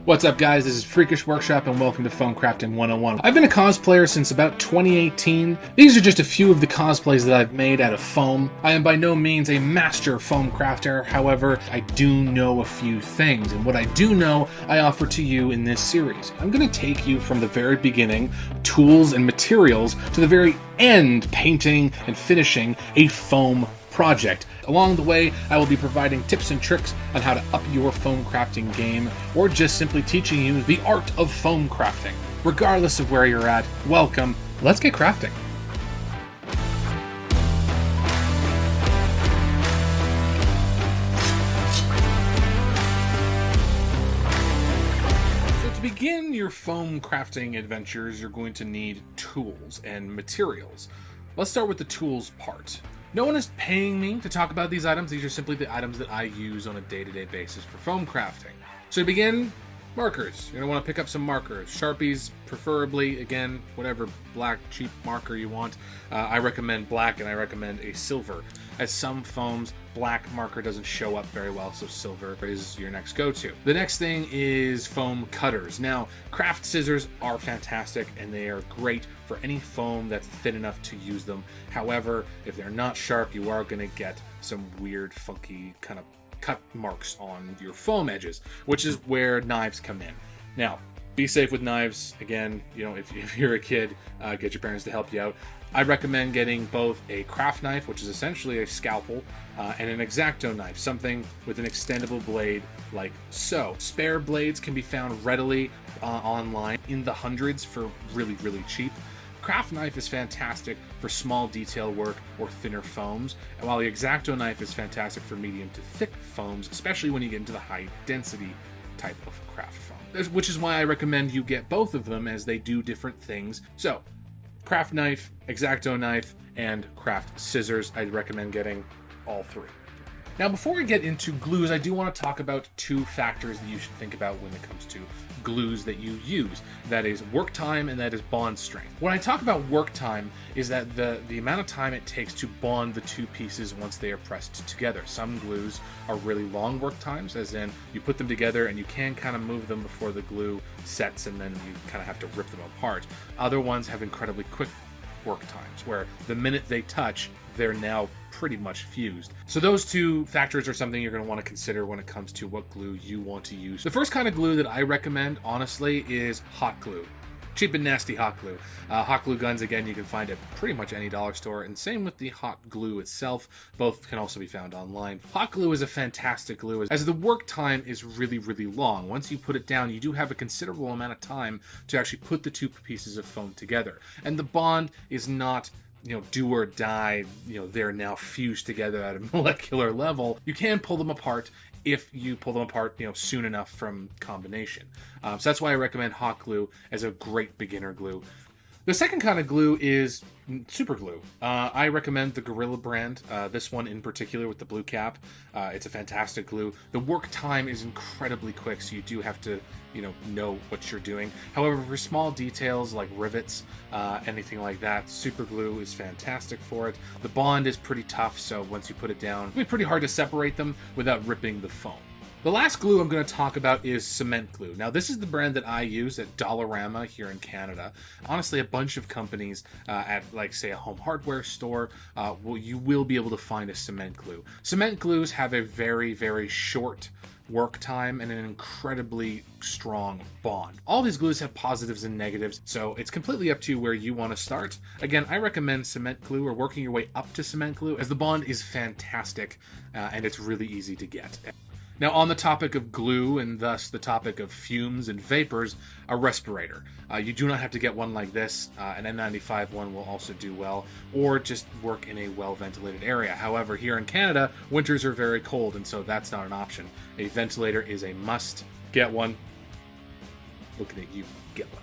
What's up, guys? This is Freakish Workshop and welcome to Foam Crafting 101. I've been a cosplayer since about 2018. These are just a few of the cosplays that I've made out of foam. I am by no means a master foam crafter, however, I do know a few things, and what I do know, I offer to you in this series. I'm going to take you from the very beginning, tools and materials, to the very end, painting and finishing a foam project. Along the way, I will be providing tips and tricks on how to up your foam crafting game, or just simply teaching you the art of foam crafting. Regardless of where you're at, welcome. Let's get crafting. So to begin your foam crafting adventures, you're going to need tools and materials. Let's start with the tools part. No one is paying me to talk about these items. These are simply the items that I use on a day-to-day basis for foam crafting. So to begin, markers. You're going to want to pick up some markers. Sharpies, preferably, again, whatever black cheap marker you want. I recommend black and I recommend a silver. As some foams, black marker doesn't show up very well, so silver is your next go-to. The next thing is foam cutters. Now, craft scissors are fantastic and they are great for any foam that's thin enough to use them. However, if they're not sharp, you are going to get some weird, funky kind of cut marks on your foam edges, which is where knives come in. Now, be safe with knives. Again, you know, if you're a kid, get your parents to help you out. I recommend getting both a craft knife, which is essentially a scalpel, and an X-Acto knife, something with an extendable blade like so. Spare blades can be found readily online in the hundreds for really, really cheap. Craft knife is fantastic for small detail work or thinner foams, and while the X-Acto knife is fantastic for medium to thick foams, especially when you get into the high density type of craft foam. Which is why I recommend you get both of them, as they do different things. So, craft knife, X-Acto knife, and craft scissors. I'd recommend getting all three. Now, before we get into glues, I do want to talk about two factors that you should think about when it comes to glues that you use. That is work time and that is bond strength. When I talk about work time, is that the amount of time it takes to bond the two pieces once they are pressed together. Some glues are really long work times, as in you put them together and you can kind of move them before the glue sets and then you kind of have to rip them apart. Other ones have incredibly quick work times, where the minute they touch, they're now pretty much fused. So those two factors are something you're going to want to consider when it comes to what glue you want to use. The first kind of glue that I recommend, honestly, is hot glue. Cheap and nasty hot glue. Hot glue guns, again, you can find at pretty much any dollar store, and same with the hot glue itself. Both can also be found online. Hot glue is a fantastic glue, as the work time is really, really long. Once you put it down, you do have a considerable amount of time to actually put the two pieces of foam together. And the bond is not, you know, do or die, you know, they're now fused together at a molecular level. You can pull them apart if you pull them apart, you know, soon enough from combination. So that's why I recommend hot glue as a great beginner glue. The second kind of glue is super glue. I recommend the Gorilla brand, this one in particular with the blue cap. It's a fantastic glue. The work time is incredibly quick, so you do have to, you know what you're doing. However, for small details like rivets, anything like that, super glue is fantastic for it. The bond is pretty tough, so once you put it down, it'll be pretty hard to separate them without ripping the foam. The last glue I'm going to talk about is cement glue. Now, this is the brand that I use at Dollarama here in Canada. Honestly, a bunch of companies at, like, say, a home hardware store, you will be able to find a cement glue. Cement glues have a very, very short work time and an incredibly strong bond. All these glues have positives and negatives, so it's completely up to you where you want to start. Again, I recommend cement glue or working your way up to cement glue, as the bond is fantastic and it's really easy to get. Now, on the topic of glue, and thus the topic of fumes and vapors, a respirator. You do not have to get one like this. An N95 one will also do well, or just work in a well-ventilated area. However, here in Canada, winters are very cold, and so that's not an option. A ventilator is a must. Get one. Looking at you, get one.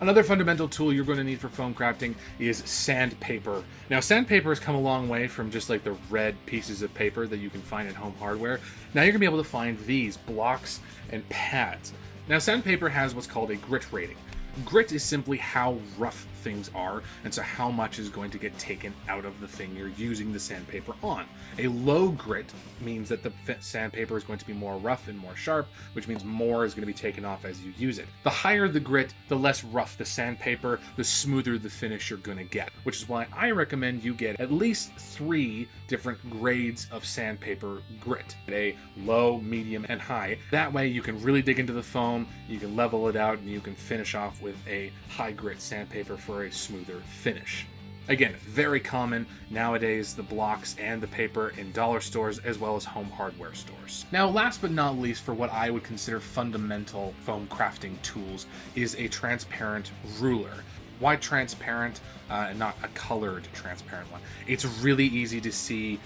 Another fundamental tool you're going to need for foam crafting is sandpaper. Now, sandpaper has come a long way from just like the red pieces of paper that you can find at home hardware. Now you're going to be able to find these blocks and pads. Now, sandpaper has what's called a grit rating. Grit is simply how rough things are, and so how much is going to get taken out of the thing you're using the sandpaper on. A low grit means that the sandpaper is going to be more rough and more sharp, which means more is going to be taken off as you use it. The higher the grit, the less rough the sandpaper, the smoother the finish you're going to get, which is why I recommend you get at least 3 different grades of sandpaper grit. A low, medium, and high. That way you can really dig into the foam, you can level it out, and you can finish off with a high grit sandpaper for a smoother finish. Again, very common nowadays, the blocks and the paper in dollar stores as well as home hardware stores. Now, last but not least, for what I would consider fundamental foam crafting tools is a transparent ruler. Why transparent and not a colored transparent one? It's really easy to see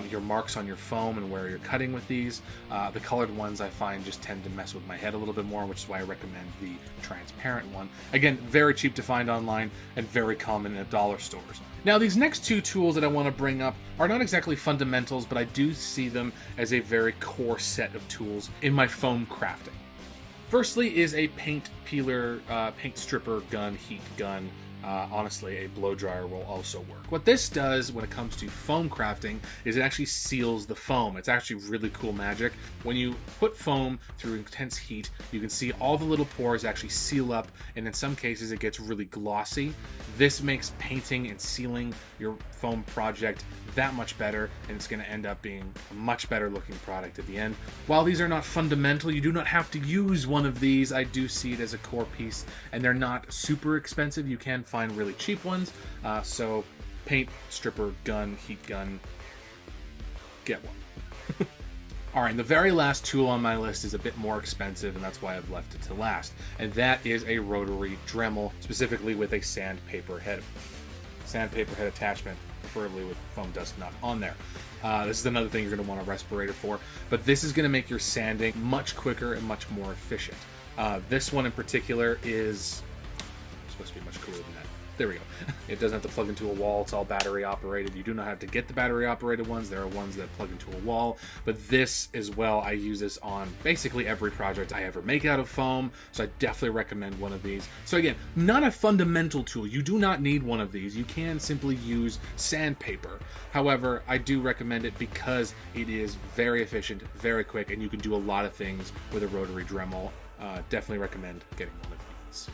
your marks on your foam and where you're cutting with these. The colored ones I find just tend to mess with my head a little bit more, which is why I recommend the transparent one. Again, very cheap to find online and very common in dollar stores. Now, these next 2 tools that I want to bring up are not exactly fundamentals, but I do see them as a very core set of tools in my foam crafting. Firstly is a paint peeler, paint stripper gun, heat gun. Honestly, a blow dryer will also work. What this does when it comes to foam crafting is it actually seals the foam. It's actually really cool magic. When you put foam through intense heat, you can see all the little pores actually seal up, and in some cases it gets really glossy. This makes painting and sealing your foam project that much better, and it's going to end up being a much better looking product at the end. While these are not fundamental, you do not have to use one of these. I do see it as a core piece, and they're not super expensive. You can find really cheap ones. So paint stripper gun, heat gun, get one. All right, and the very last tool on my list is a bit more expensive, and that's why I've left it to last. And that is a rotary Dremel, specifically with a sandpaper head attachment, preferably with foam dust not on there. This is another thing you're going to want a respirator for, but this is going to make your sanding much quicker and much more efficient. This one in particular is supposed to be much cooler than that. There we go. It doesn't have to plug into a wall. It's all battery operated. You do not have to get the battery operated ones. There are ones that plug into a wall, but this as well, I use this on basically every project I ever make out of foam, so I definitely recommend one of these. So again, not a fundamental tool. You do not need one of these. You can simply use sandpaper. However, I do recommend it because it is very efficient, very quick, and you can do a lot of things with a rotary Dremel. Definitely recommend getting one of these.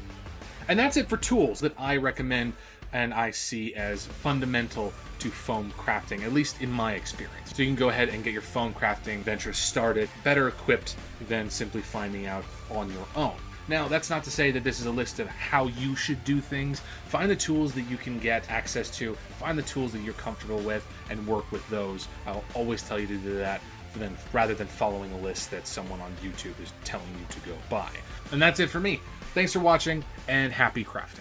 And that's it for tools that I recommend and I see as fundamental to foam crafting, at least in my experience. So you can go ahead and get your foam crafting venture started better equipped than simply finding out on your own. Now, that's not to say that this is a list of how you should do things. Find the tools that you can get access to, find the tools that you're comfortable with, and work with those. I'll always tell you to do that rather than following a list that someone on YouTube is telling you to go buy. And that's it for me. Thanks for watching, and happy crafting.